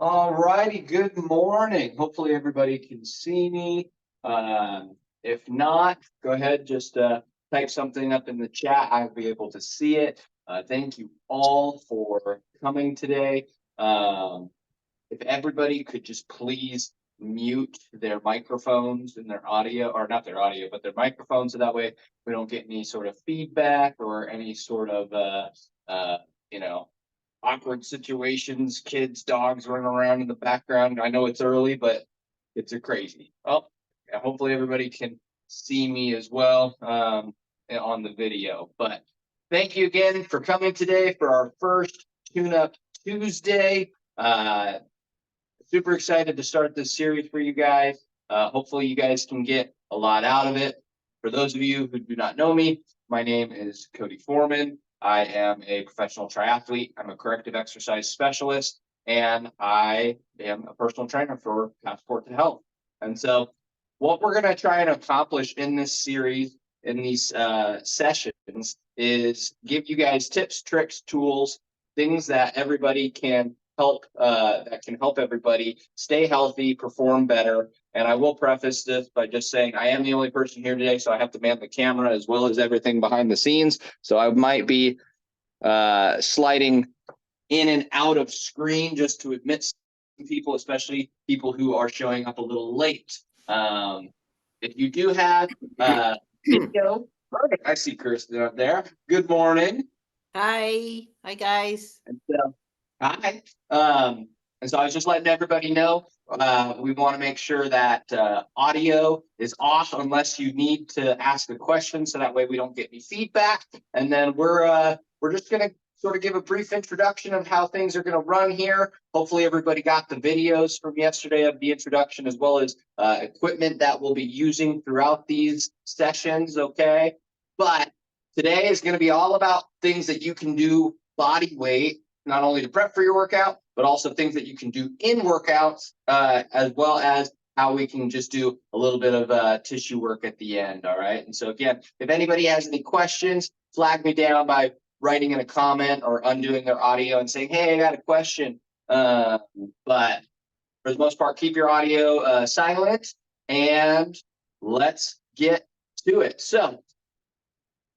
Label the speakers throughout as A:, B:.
A: All righty, good morning. Hopefully everybody can see me. If not, go ahead, just type something up in the chat. I'll be able to see it. Thank you all for coming today. If everybody could just please mute their microphones and their audio, or not their audio, but their microphones, so that way we don't get any sort of feedback or any sort of, you know, awkward situations, kids, dogs running around in the background. I know it's early, but it's a crazy. Well, yeah, hopefully everybody can see me as well on the video. But thank you again for coming today for our first Tune-Up Tuesday. Super excited to start this series for you guys. Hopefully you guys can get a lot out of it. For those of you who do not know me, my name is Cody Foreman. I am a professional triathlete. I'm a corrective exercise specialist, and I am a personal trainer for Passport to Health. And so what we're going to try and accomplish in this series, in these sessions, is give you guys tips, tricks, tools, things that everybody can help, that can help everybody stay healthy, perform better. And I will preface this by just saying I am the only person here today, so I have to man the camera as well as everything behind the scenes. So I might be sliding in and out of screen just to admit some people, especially people who are showing up a little late. If you do have video, I see Kirsten up there. Good morning.
B: Hi guys.
A: And so, hi. And so I was just letting everybody know, we want to make sure that audio is off unless you need to ask a question, so that way we don't get any feedback. And then we're just going to sort of give a brief introduction of how things are going to run here. Hopefully everybody got the videos from yesterday of the introduction, as well as equipment that we'll be using throughout these sessions, okay? But today is going to be all about things that you can do body weight, not only to prep for your workout, but also things that you can do in workouts, as well as how we can just do a little bit of tissue work at the end, all right? And so again, if anybody has any questions, flag me down by writing in a comment or undoing their audio and saying, hey, I got a question. But for the most part, keep your audio silent, and let's get to it. So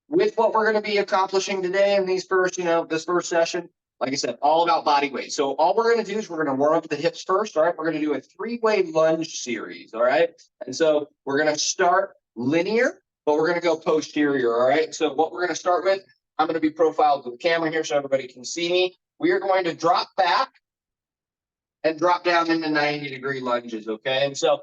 A: with what we're going to be accomplishing today in these first, this first session, like I said, all about body weight. So all we're going to do is we're going to warm up the hips first, all right? We're going to do a 3-way lunge series, all right? And so we're going to start linear, but we're going to go posterior, all right? So what we're going to start with, I'm going to be profiled with the camera here so everybody can see me. We are going to drop back and drop down into 90-degree lunges, okay? And so,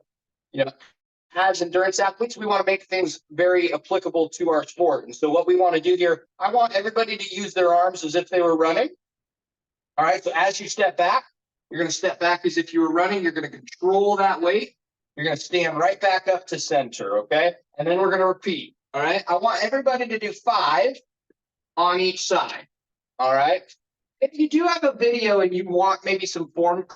A: as endurance athletes, we want to make things very applicable to our sport. And so what we want to do here, I want everybody to use their arms as if they were running. All right, so as you step back, you're going to step back as if you were running. You're going to control that weight. You're going to stand right back up to center, okay? And then we're going to repeat, all right? I want everybody to do 5 on each side, all right? If you do have a video and you want maybe some form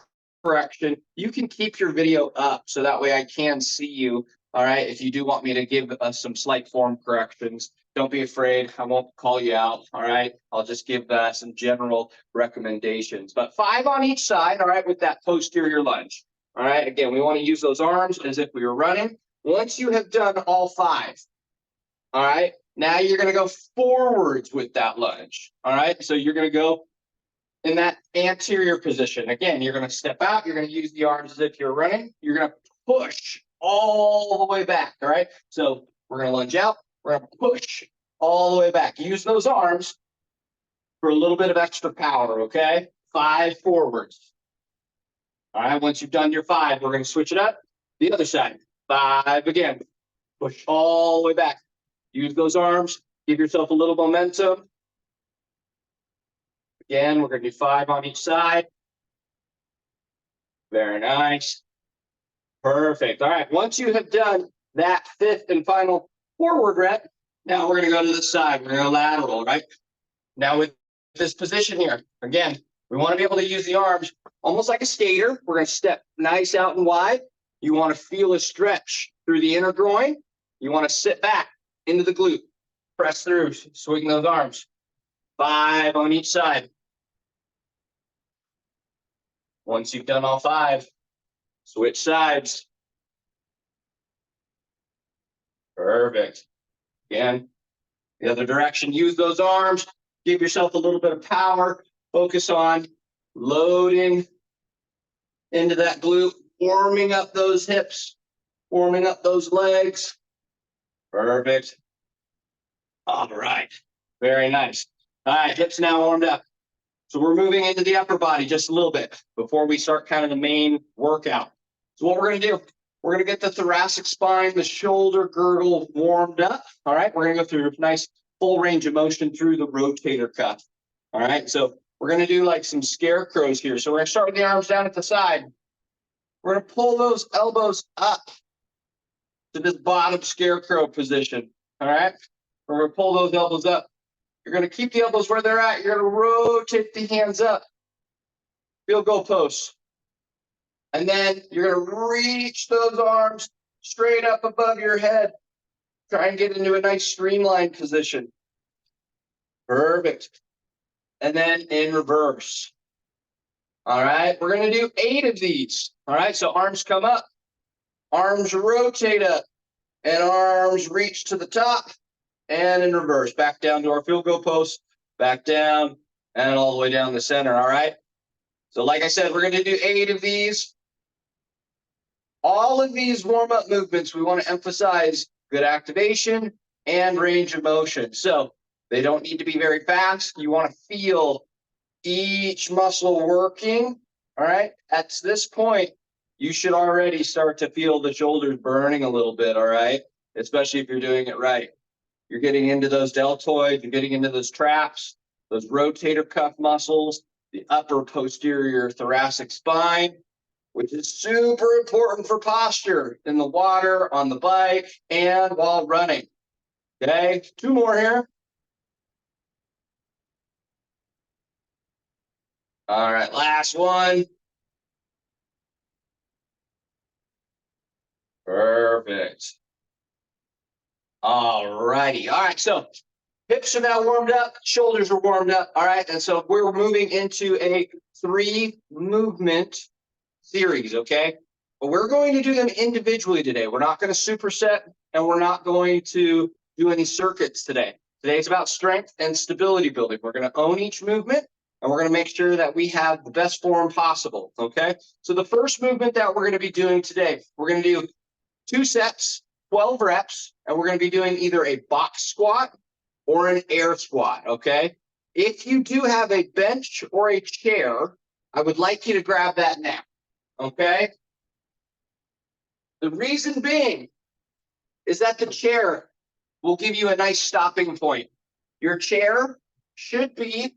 A: correction, you can keep your video up so that way I can see you, all right? If you do want me to give some slight form corrections, don't be afraid. I won't call you out, all right? I'll just give some general recommendations. But 5 on each side, all right, with that posterior lunge. All right, again, we want to use those arms as if we were running. Once you have done all 5, all right, now you're going to go forwards with that lunge, all right? So you're going to go in that anterior position. Again, you're going to step out. You're going to use the arms as if you're running. You're going to push all the way back, all right? So we're going to lunge out. We're going to push all the way back. Use those arms for a little bit of extra power, okay? 5 forwards. All right, once you've done your 5, we're going to switch it up. The other side. 5 again. Push all the way back. Use those arms. Give yourself a little momentum. Again, we're going to do 5 on each side. Very nice. Perfect. All right, once you have done that 5th and final forward rep, now we're going to go to the side. We're going to go lateral, right? Now with this position here, again, we want to be able to use the arms almost like a skater. We're going to step nice out and wide. You want to feel a stretch through the inner groin. You want to sit back into the glute. Press through, swing those arms. 5 on each side. Once you've done all 5, switch sides. Perfect. Again, the other direction, use those arms, give yourself a little bit of power, focus on loading into that glute, warming up those hips, warming up those legs. Perfect. All right, very nice. All right, hips now warmed up. So we're moving into the upper body just a little bit before we start kind of the main workout. So what we're gonna do, we're gonna get the thoracic spine, the shoulder girdle warmed up. All right, we're gonna go through a nice full range of motion through the rotator cuff. All right, so we're gonna do like some scarecrows here. So we're gonna start with the arms down at the side. We're gonna pull those elbows up to this bottom scarecrow position. All right, we're gonna pull those elbows up. You're gonna keep the elbows where they're at. You're gonna rotate the hands up. Field goal post. And then you're gonna reach those arms straight up above your head. Try and get into a nice streamlined position. Perfect. And then in reverse. All right, we're gonna do 8 of these. All right, so arms come up, arms rotate up, and arms reach to the top, and in reverse, back down to our field goal post, back down, and all the way down the center, all right? So like I said, we're gonna do 8 of these. All of these warm-up movements, we wanna emphasize good activation and range of motion. So they don't need to be very fast. You wanna feel each muscle working, all right? At this point, you should already start to feel the shoulders burning a little bit, all right? Especially if you're doing it right. You're getting into those deltoids, you're getting into those traps, those rotator cuff muscles, the upper posterior thoracic spine, which is super important for posture in the water, on the bike, and while running. Okay, 2 more here. All right, last one. Perfect. All righty. All right, so hips are now warmed up, shoulders are warmed up. All right, and so we're moving into a 3 movement series, okay? But we're going to do them individually today. We're not going to superset, and we're not going to do any circuits today. Today's about strength and stability building. We're going to own each movement, and we're going to make sure that we have the best form possible, okay? So the first movement that we're going to be doing today, we're going to do 2 sets, 12 reps, and we're going to be doing either a box squat or an air squat, okay? If you do have a bench or a chair, I would like you to grab that now, okay? The reason being is that the chair will give you a nice stopping point. Your chair should be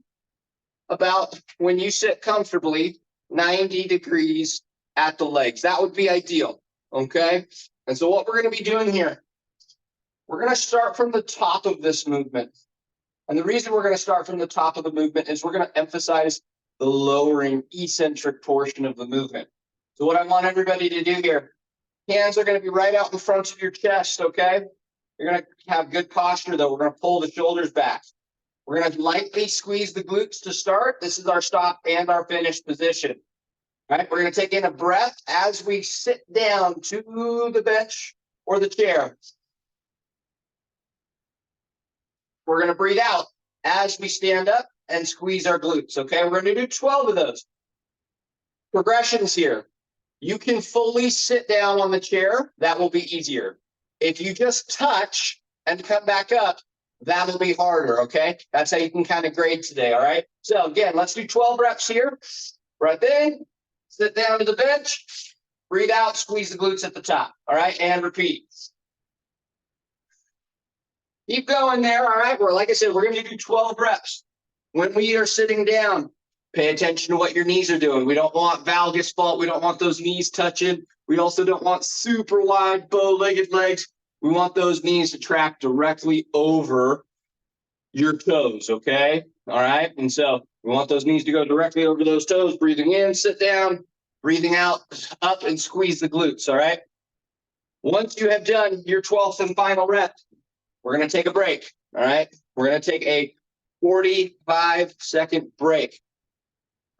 A: about, when you sit comfortably, 90 degrees at the legs. That would be ideal, okay? And so what we're going to be doing here, we're going to start from the top of this movement. And the reason we're going to start from the top of the movement is we're going to emphasize the lowering eccentric portion of the movement. So what I want everybody to do here, hands are going to be right out in front of your chest, okay? You're going to have good posture, though. We're going to pull the shoulders back. We're going to lightly squeeze the glutes to start. This is our stop and our finish position. All right, we're going to take in a breath as we sit down to the bench or the chair. We're going to breathe out as we stand up and squeeze our glutes, okay? We're going to do 12 of those. Progressions here. You can fully sit down on the chair. That will be easier. If you just touch and come back up, that'll be harder, okay? That's how you can kind of grade today, all right? So again, let's do 12 reps here. Breath in, sit down to the bench, breathe out, squeeze the glutes at the top, all right? And repeat. Keep going there, all right? Like I said, we're going to do 12 reps. When we are sitting down, pay attention to what your knees are doing. We don't want valgus fault. We don't want those knees touching. We also don't want super wide bow-legged legs. We want those knees to track directly over your toes, okay? All right? And so we want those knees to go directly over those toes. Breathing in, sit down. Breathing out, up and squeeze the glutes, all right? Once you have done your 12th and final rep, we're going to take a break, all right? We're going to take a 45-second break.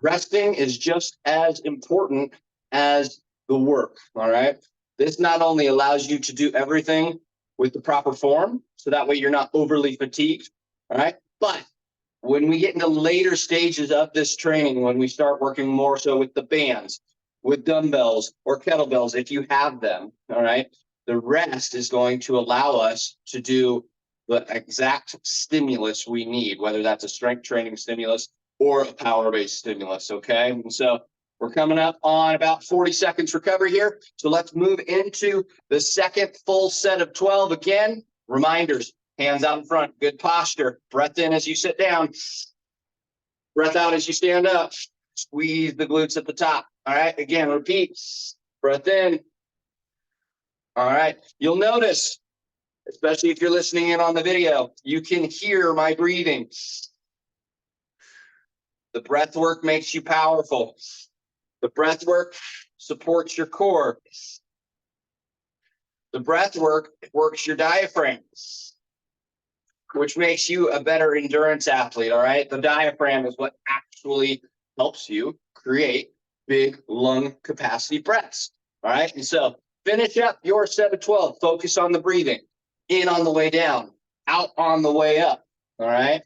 A: Resting is just as important as the work, all right? This not only allows you to do everything with the proper form, so that way you're not overly fatigued, all right? But when we get into later stages of this training, when we start working more so with the bands, with dumbbells or kettlebells, if you have them, all right, the rest is going to allow us to do the exact stimulus we need, whether that's a strength training stimulus or a power-based stimulus, okay? And so we're coming up on about 40 seconds recovery here. So let's move into the second full set of 12. Again, reminders, hands out in front, good posture, breath in as you sit down, breath out as you stand up, squeeze the glutes at the top. All right, again, repeat, breath in. All right, you'll notice, especially if you're listening in on the video, you can hear my breathing. The breath work makes you powerful. The breath work supports your core. The breath work works your diaphragm, which makes you a better endurance athlete, all right? The diaphragm is what actually helps you create big lung capacity breaths, all right? And so finish up your set of 12. Focus on the breathing. In on the way down, out on the way up, all right?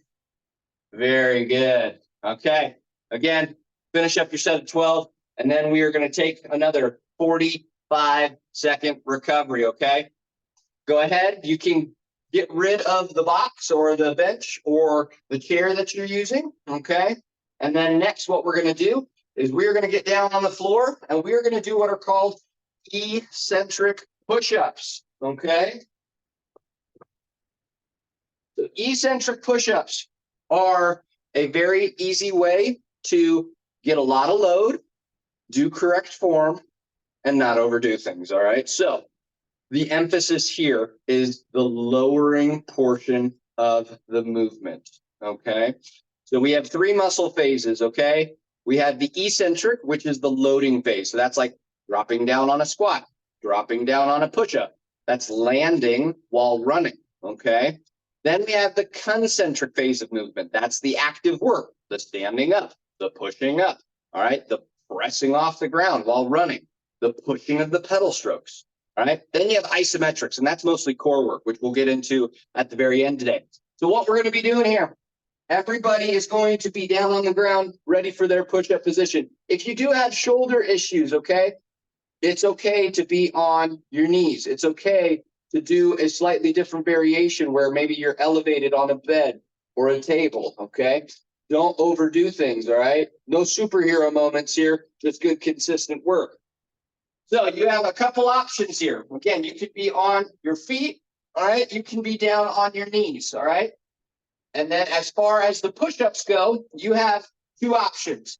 A: Very good. Okay, again, finish up your set of 12, and then we are going to take another 45-second recovery, okay? Go ahead. You can get rid of the box or the bench or the chair that you're using, okay? And then next, what we're going to do is we're going to get down on the floor, and we're going to do what are called eccentric push-ups, okay? So eccentric push-ups are a very easy way to get a lot of load, do correct form, and not overdo things, all right? So the emphasis here is the lowering portion of the movement, okay? So we have 3 muscle phases, okay? We have the eccentric, which is the loading phase. So that's like dropping down on a squat, dropping down on a push-up. That's landing while running, okay? Then we have the concentric phase of movement. That's the active work, the standing up, the pushing up, all right? The pressing off the ground while running, the pushing of the pedal strokes, all right? Then you have isometrics, and that's mostly core work, which we'll get into at the very end today. So what we're going to be doing here, everybody is going to be down on the ground, ready for their push-up position. If you do have shoulder issues, okay, it's okay to be on your knees. It's okay to do a slightly different variation where maybe you're elevated on a bed or a table, okay? Don't overdo things, all right? No superhero moments here, just good, consistent work. So you have a couple options here. Again, you could be on your feet, all right? You can be down on your knees, all right? And then as far as the push-ups go, you have 2 options.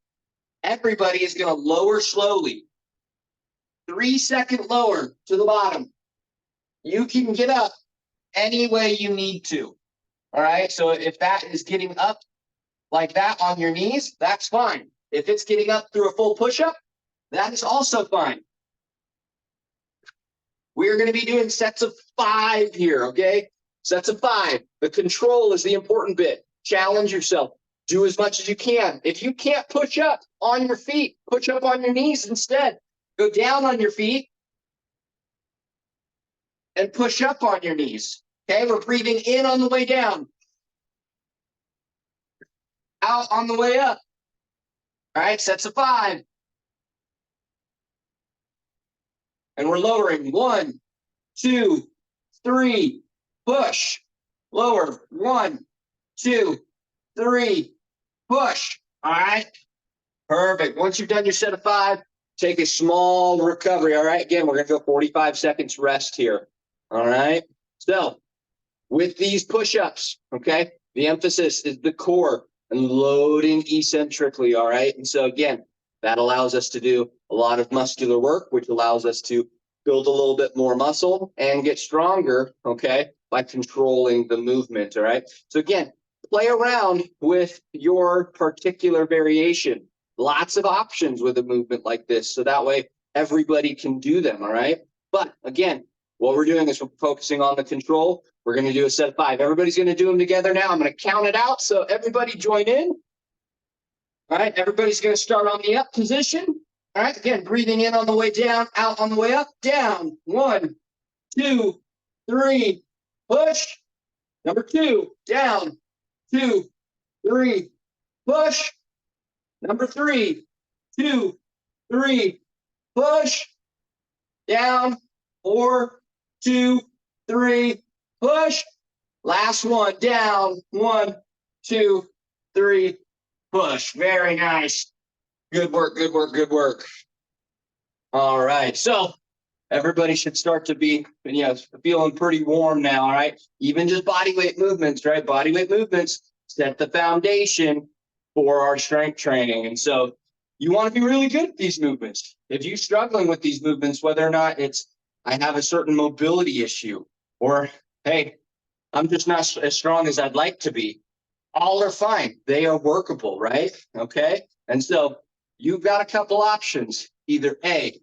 A: Everybody is going to lower slowly. 3-second lower to the bottom. You can get up any way you need to, all right? So if that is getting up like that on your knees, that's fine. If it's getting up through a full push-up, that is also fine. We're going to be doing sets of 5 here, okay? Sets of 5. The control is the important bit. Challenge yourself. Do as much as you can. If you can't push up on your feet, push up on your knees instead. Go down on your feet and push up on your knees. Okay, we're breathing in on the way down. Out on the way up. All right, sets of 5. And we're lowering. 1, 2, 3, push. Lower. 1, 2, 3, push. All right, perfect. Once you've done your set of 5, take a small recovery. All right, again, we're going to go 45 seconds rest here. All right, so with these push-ups, okay, the emphasis is the core and loading eccentrically, all right? And so again, that allows us to do a lot of muscular work, which allows us to build a little bit more muscle and get stronger, okay, by controlling the movement, all right? So again, play around with your particular variation. Lots of options with a movement like this, so that way everybody can do them, all right? But again, what we're doing is we're focusing on the control. We're going to do a set of 5. Everybody's going to do them together now. I'm going to count it out, so everybody join in. All right, everybody's going to start on the up position. All right, again, breathing in on the way down, out on the way up, down. 1, 2, 3, push. Number 2, down. 2, 3, push. Number 3, 2, 3, push. Down. 4, 2, 3, push. Last one, down. 1, 2, 3, push. Very nice. Good work, good work, good work. All right, so everybody should start to be, feeling pretty warm now, all right? Even just body weight movements, right? Body weight movements set the foundation for our strength training. And so you want to be really good at these movements. If you're struggling with these movements, whether or not it's, I have a certain mobility issue, or, hey, I'm just not as strong as I'd like to be, all are fine. They are workable, right? Okay. And so you've got a couple options. Either A,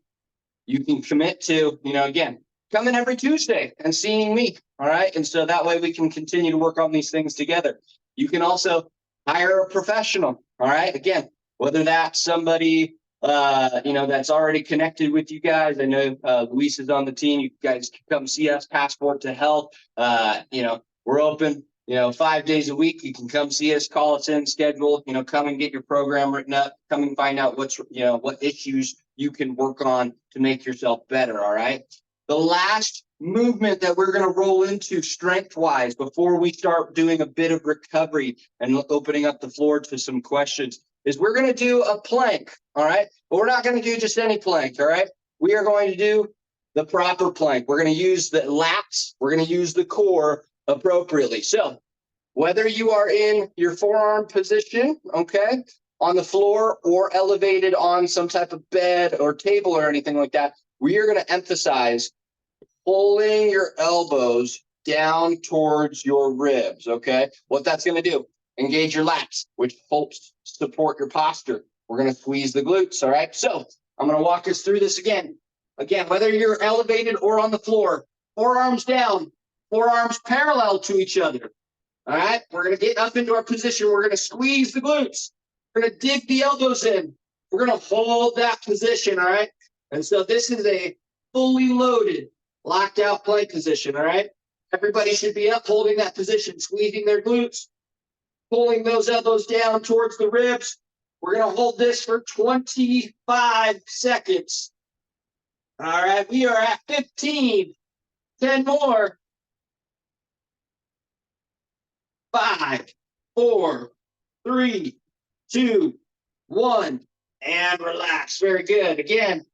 A: you can commit to, again, coming every Tuesday and seeing me. All right. And so that way we can continue to work on these things together. You can also hire a professional. All right. Again, whether that's somebody, that's already connected with you guys. I know Luis is on the team. You guys can come see us, Passport to Health. We're open, 5 days a week. You can come see us, call us in, schedule, come and get your program written up, come and find out what issues you can work on to make yourself better. All right. The last movement that we're going to roll into strength-wise before we start doing a bit of recovery and opening up the floor to some questions is we're going to do a plank. All right. But we're not going to do just any plank. All right. We are going to do the proper plank. We're going to use the lats. We're going to use the core appropriately. So whether you are in your forearm position, okay, on the floor or elevated on some type of bed or table or anything like that, we are going to emphasize pulling your elbows down towards your ribs, okay? What that's going to do, engage your lats, which helps support your posture. We're going to squeeze the glutes, all right? So I'm going to walk us through this again. Again, whether you're elevated or on the floor, forearms down, forearms parallel to each other. All right, we're going to get up into our position. We're going to squeeze the glutes. We're going to dig the elbows in. We're going to hold that position, all right? And so this is a fully loaded, locked out plank position, all right? Everybody should be up holding that position, squeezing their glutes, pulling those elbows down towards the ribs. We're going to hold this for 25 seconds. All right, we are at 15. 10 more. 5, 4, 3, 2, 1, and relax. Very good. Again,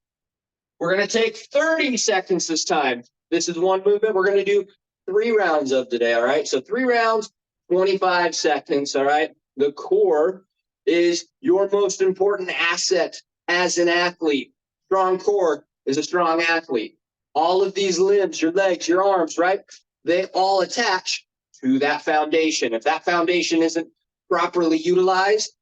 A: we're going to take 30 seconds this time. This is one movement we're going to do 3 rounds of today, all right? So 3 rounds, 25 seconds, all right? The core is your most important asset as an athlete. Strong core is a strong athlete. All of these limbs, your legs, your arms, right? They all attach to that foundation. If that foundation isn't properly utilized,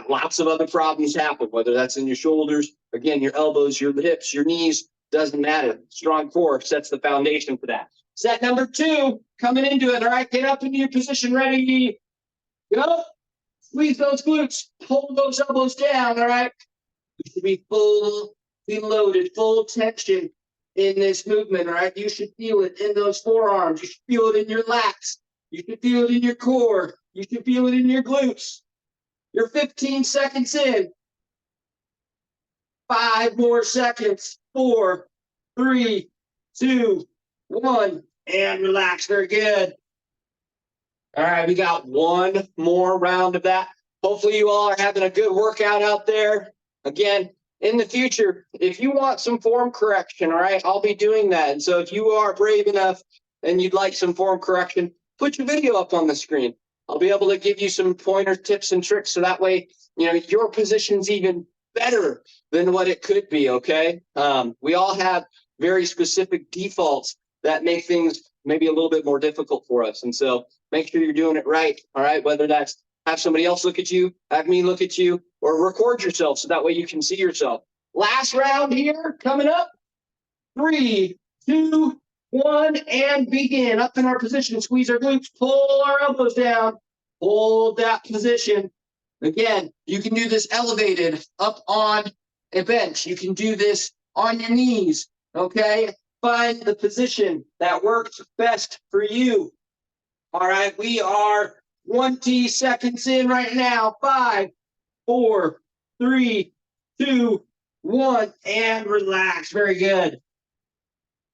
A: lots of other problems happen, whether that's in your shoulders, again, your elbows, your hips, your knees, doesn't matter. Strong core sets the foundation for that. Set number 2, coming into it, all right? Get up into your position, ready, go. Squeeze those glutes, hold those elbows down, all right? You should be fully loaded, full tension in this movement, all right? You should feel it in those forearms. You should feel it in your lats. You should feel it in your core. You should feel it in your glutes. You're 15 seconds in. 5 more seconds. 4, 3, 2, 1, and relax. Very good. All right, we got one more round of that. Hopefully you all are having a good workout out there. Again, in the future, if you want some form correction, all right, I'll be doing that. And so if you are brave enough and you'd like some form correction, put your video up on the screen. I'll be able to give you some pointer tips and tricks so that way, your position's even better than what it could be, okay? We all have very specific defaults that make things maybe a little bit more difficult for us. And so make sure you're doing it right, all right? Whether that's have somebody else look at you, have me look at you, or record yourself so that way you can see yourself. Last round here, coming up. 3, 2, 1, and begin. Up in our position, squeeze our glutes, pull our elbows down, hold that position. Again, you can do this elevated up on a bench. You can do this on your knees, okay? Find the position that works best for you. All right, we are 20 seconds in right now. 5, 4, 3, 2, 1, and relax. Very good.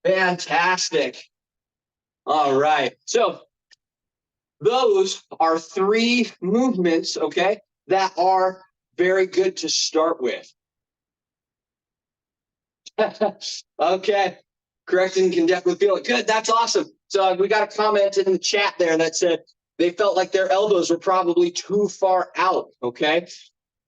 A: Fantastic. All right, so those are 3 movements, okay, that are very good to start with. Okay, correction can definitely feel it. Good, that's awesome. So we got a comment in the chat there that said they felt like their elbows were probably too far out, okay?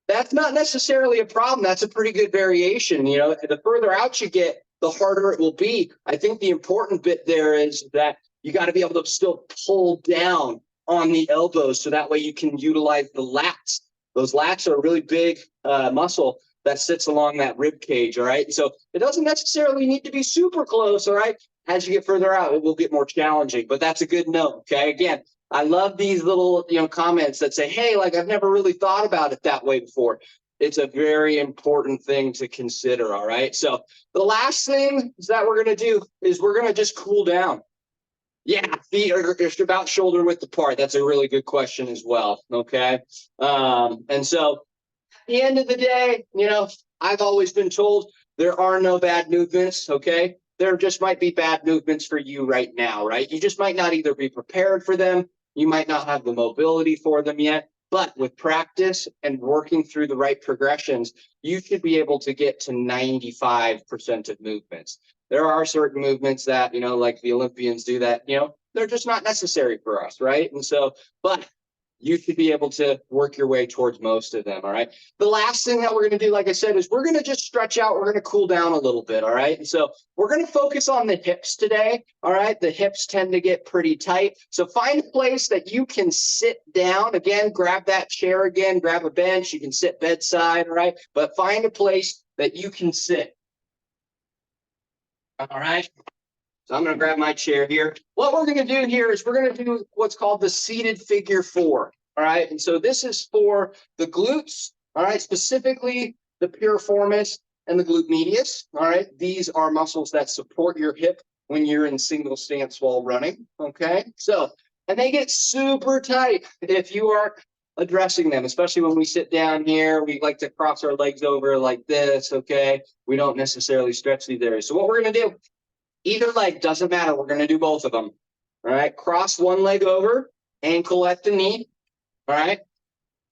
A: That's not necessarily a problem. That's a pretty good variation. You know, the further out you get, the harder it will be. I think the important bit there is that you got to be able to still pull down on the elbows so that way you can utilize the lats. Those lats are a really big muscle that sits along that rib cage, all right? So it doesn't necessarily need to be super close, all right? As you get further out, it will get more challenging, but that's a good note, okay? Again, I love these little, comments that say, hey, like I've never really thought about it that way before. It's a very important thing to consider, all right? So the last thing that we're going to do is we're going to just cool down. Yeah, feet are just about shoulder width apart. That's a really good question as well, okay? And so at the end of the day, I've always been told there are no bad movements, okay? There just might be bad movements for you right now, right? You just might not either be prepared for them, you might not have the mobility for them yet, but with practice and working through the right progressions, you should be able to get to 95% of movements. There are certain movements that, like the Olympians do that, they're just not necessary for us, right? And so, but you should be able to work your way towards most of them, all right? The last thing that we're going to do, like I said, is we're going to just stretch out. We're going to cool down a little bit, all right? And so we're going to focus on the hips today, all right? The hips tend to get pretty tight. So find a place that you can sit down. Again, grab that chair again, grab a bench. You can sit bedside, all right? But find a place that you can sit, all right? So I'm going to grab my chair here. What we're going to do here is we're going to do what's called the seated figure 4. All right. And so this is for the glutes. All right. Specifically the piriformis and the glute medius. All right. These are muscles that support your hip when you're in single stance while running. Okay. So, and they get super tight if you are addressing them, especially when we sit down here. We like to cross our legs over like this. Okay. We don't necessarily stretch these areas. So what we're going to do, either leg, doesn't matter. We're going to do both of them. All right. Cross one leg over, ankle at the knee. All right.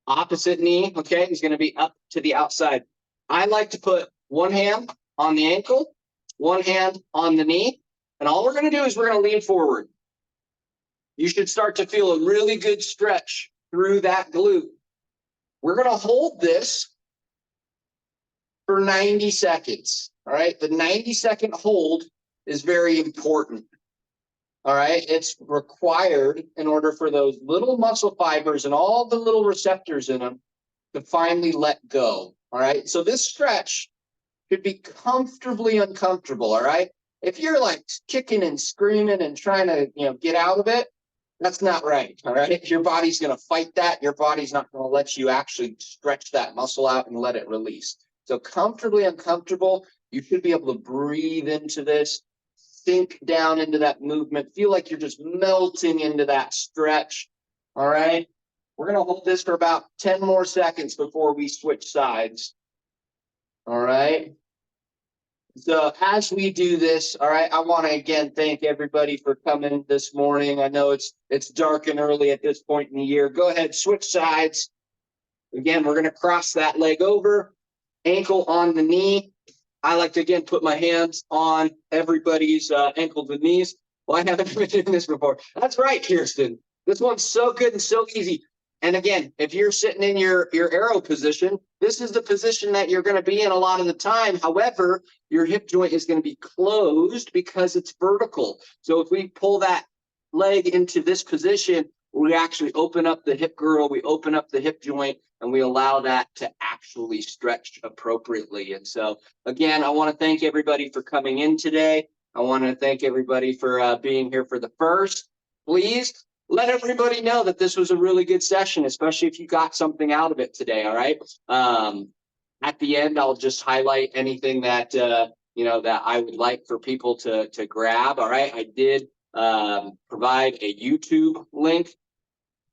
A: Opposite knee, okay, is going to be up to the outside. I like to put one hand on the ankle, one hand on the knee. And all we're going to do is we're going to lean forward. You should start to feel a really good stretch through that glute. We're going to hold this for 90 seconds. All right. The 90-second hold is very important. All right. It's required in order for those little muscle fibers and all the little receptors in them to finally let go. All right. So this stretch should be comfortably uncomfortable. All right. If you're like kicking and screaming and trying to, get out of it, that's not right. All right. Your body's going to fight that. Your body's not going to let you actually stretch that muscle out and let it release. So comfortably uncomfortable. You should be able to breathe into this. Sink down into that movement. Feel like you're just melting into that stretch. All right. We're going to hold this for about 10 more seconds before we switch sides. All right. So as we do this, all right, I want to again thank everybody for coming this morning. I know it's dark and early at this point in the year. Go ahead, switch sides. Again, we're going to cross that leg over, ankle on the knee. I like to, again, put my hands on everybody's ankles and knees. Well, I haven't been doing this before. That's right, Kirsten. This one's so good and so easy. And again, if you're sitting in your arrow position, this is the position that you're going to be in a lot of the time. However, your hip joint is going to be closed because it's vertical. So if we pull that leg into this position, we actually open up the hip girdle, we open up the hip joint, and we allow that to actually stretch appropriately. And so, again, I want to thank everybody for coming in today. I want to thank everybody for being here for the first. Please let everybody know that this was a really good session, especially if you got something out of it today. All right. At the end, I'll just highlight anything that that I would like for people to grab. All right. I did provide a YouTube link.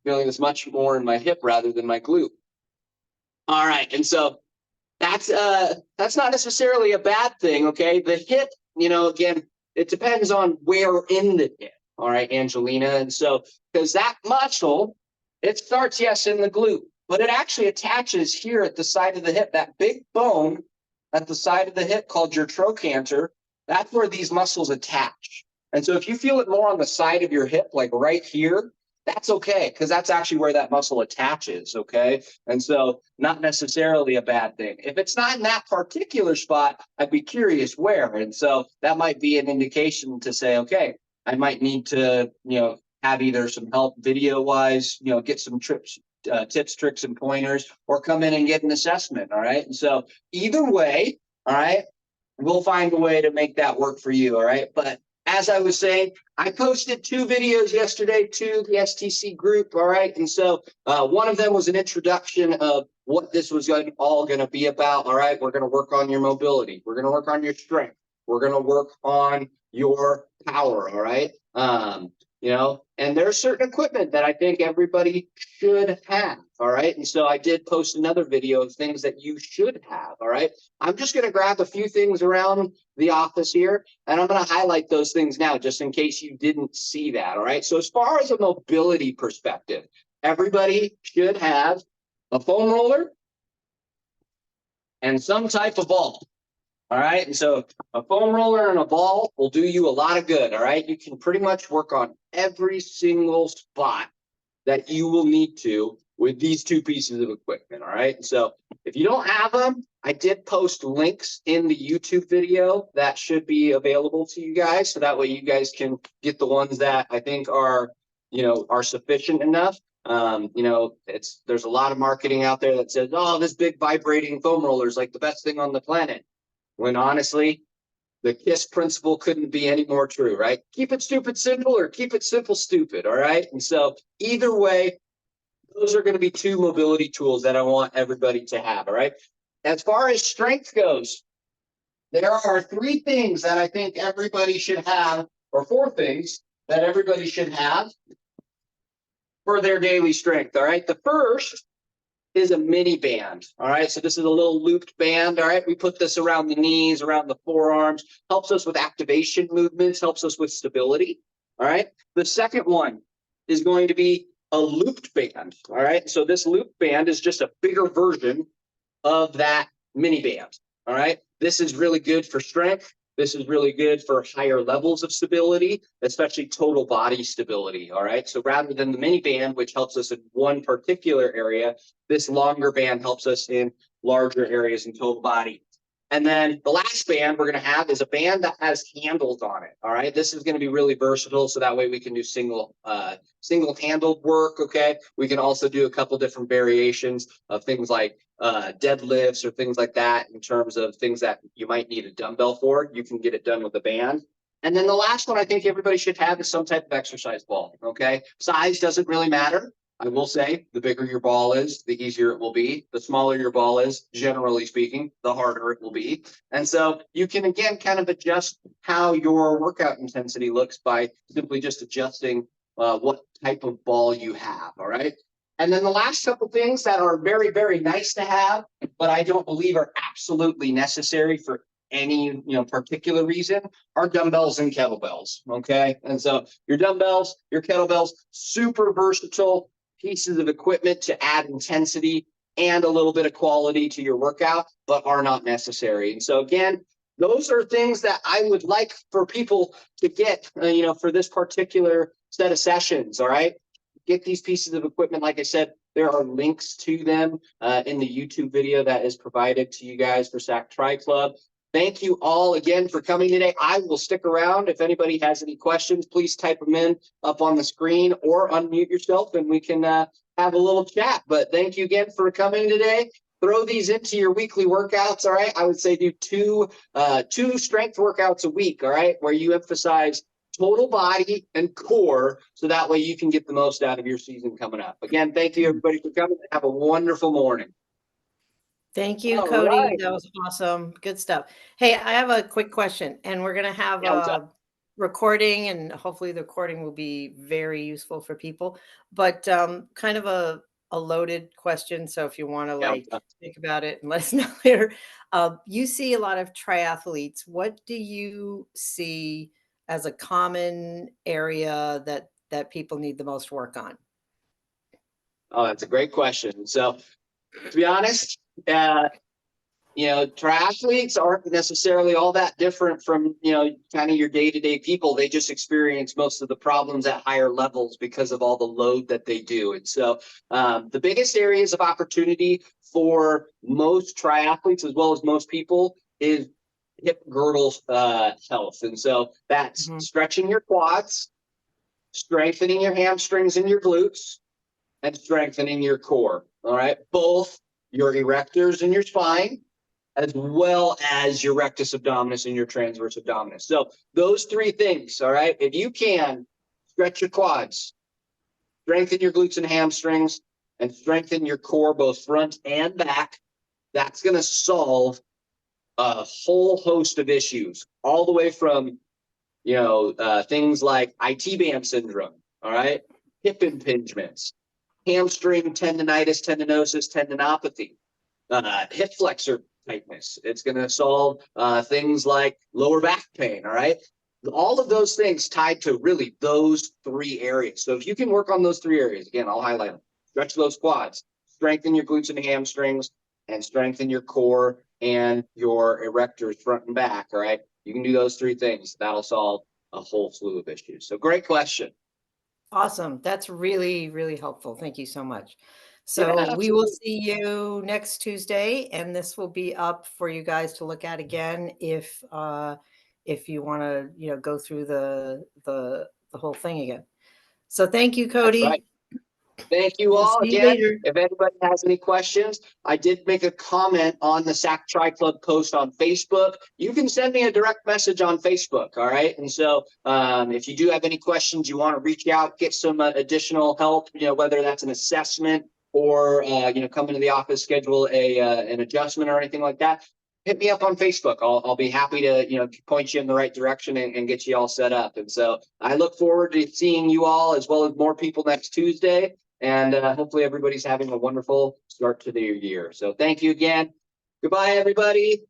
A: Feeling this much more in my hip rather than my glute. All right, and so that's not necessarily a bad thing. Okay, the hip, again, it depends on where in the hip. All right, Angelina, and so because that muscle, it starts in the glute, but it actually attaches here at the side of the hip. That big bone at the side of the hip called your trochanter. That's where these muscles attach. And so if you feel it more on the side of your hip, like right here, that's okay, because that's actually where that muscle attaches, okay? And so not necessarily a bad thing. If it's not in that particular spot, I'd be curious where. And so that might be an indication to say, okay, I might need to, have either some help video-wise, get some tips, tricks, and pointers, or come in and get an assessment, all right? And so either way, all right, we'll find a way to make that work for you, all right? But as I was saying, I posted 2 videos yesterday to the STC group, all right? And so one of them was an introduction of what this was all going to be about, all right? We're going to work on your mobility. We're going to work on your strength. We're going to work on your power, all right? And there's certain equipment that I think everybody should have, all right? And so I did post another video of things that you should have, all right? I'm just going to grab a few things around the office here, and I'm going to highlight those things now just in case you didn't see that, all right? So as far as a mobility perspective, everybody should have a foam roller and some type of ball. All right, and so a foam roller and a ball will do you a lot of good, all right? You can pretty much work on every single spot that you will need to with these 2 pieces of equipment, all right? So if you don't have them, I did post links in the YouTube video that should be available to you guys, so that way you guys can get the ones that I think are sufficient enough. There's a lot of marketing out there that says, oh, this big vibrating foam roller is like the best thing on the planet. When honestly, the KISS principle couldn't be any more true, right? Keep it stupid simple or keep it simple stupid, all right? And so either way, those are going to be 2 mobility tools that I want everybody to have, all right? As far as strength goes, there are 3 things that I think everybody should have, or 4 things that everybody should have for their daily strength, all right? The first is a mini band. All right, so this is a little looped band. All right, we put this around the knees, around the forearms, helps us with activation movements, helps us with stability. All right, the second one is going to be a looped band. All right, so this looped band is just a bigger version of that mini band. All right, this is really good for strength. This is really good for higher levels of stability, especially total body stability, all right? So rather than the mini band, which helps us in one particular area, this longer band helps us in larger areas in total body. And then the last band we're going to have is a band that has handles on it, all right? This is going to be really versatile, so that way we can do single-handled work, okay? We can also do a couple different variations of things like deadlifts or things like that in terms of things that you might need a dumbbell for. You can get it done with a band. And then the last one I think everybody should have is some type of exercise ball, okay? Size doesn't really matter. I will say the bigger your ball is, the easier it will be. The smaller your ball is, generally speaking, the harder it will be. And so you can, again, kind of adjust how your workout intensity looks by simply just adjusting what type of ball you have, all right? And then the last couple things that are very, very nice to have, but I don't believe are absolutely necessary for any particular reason, are dumbbells and kettlebells, okay? And so your dumbbells, your kettlebells, super versatile pieces of equipment to add intensity and a little bit of quality to your workout, but are not necessary. And so again, those are things that I would like for people to get, for this particular set of sessions, all right? Get these pieces of equipment. Like I said, there are links to them in the YouTube video that is provided to you guys for SAC Tri Club. Thank you all again for coming today. I will stick around. If anybody has any questions, please type them in up on the screen or unmute yourself and we can have a little chat. But thank you again for coming today. Throw these into your weekly workouts, all right? I would say do two strength workouts a week, all right, where you emphasize total body and core, so that way you can get the most out of your season coming up. Again, thank you everybody for coming. Have a wonderful morning.
B: Thank you,
A: All
B: Cody.
A: right.
B: That was awesome. Good stuff. Hey, I have a quick question, and we're gonna have
A: Yeah, what's up?
B: a recording, and hopefully the recording will be very useful for people. But kind of a loaded question. So if you want to
A: Yeah, what's
B: like
A: up?
B: think about it and let us know later. You see a lot of triathletes. What do you see as a common area that people need the most work on?
A: Oh, that's a great question. So to be honest, triathletes aren't necessarily all that different from, kind of your day-to-day people. They just experience most of the problems at higher levels because of all the load that they do. And so the biggest areas of opportunity for most triathletes, as well as most people, is hip girdle health. And so that's
B: Mhm.
A: stretching your quads, strengthening your hamstrings and your glutes, and strengthening your core. All right. Both your erectors and your spine, as well as your rectus abdominis and your transverse abdominis. So those three things, all right, if you can stretch your quads, strengthen your glutes and hamstrings, and strengthen your core, both front and back, that's going to solve a whole host of issues, all the way from, things like IT band syndrome, all right, hip impingements, hamstring tendonitis, tendinosis, tendinopathy, hip flexor tightness. It's going to solve things like lower back pain. All right. All of those things tied to really those three areas. So if you can work on those three areas, again, I'll highlight them. Stretch those quads, strengthen your glutes and hamstrings, and strengthen your core and your erectors front and back. All right. You can do those three things. That'll solve a whole slew of issues. So great question.
B: Awesome. That's really, really helpful. Thank you so much.
A: Yeah,
B: So we will
A: absolutely.
B: see you next Tuesday, and this will be up for you guys to look at again if you want to, go through the whole thing again. So thank you,
A: That's right.
B: Cody.
A: Thank you
B: We'll
A: all
B: see you
A: again.
B: later.
A: If anybody has any questions, I did make a comment on the SAC Tri Club post on Facebook. You can send me a direct message on Facebook. All right. And so if you do have any questions, you want to reach out, get some additional help, whether that's an assessment or, come into the office, schedule an adjustment or anything like that, hit me up on Facebook. I'll be happy to, point you in the right direction and get you all set up. And so I look forward to seeing you all as well as more people next Tuesday. And hopefully everybody's having a wonderful start to their year. So thank you again. Goodbye, everybody.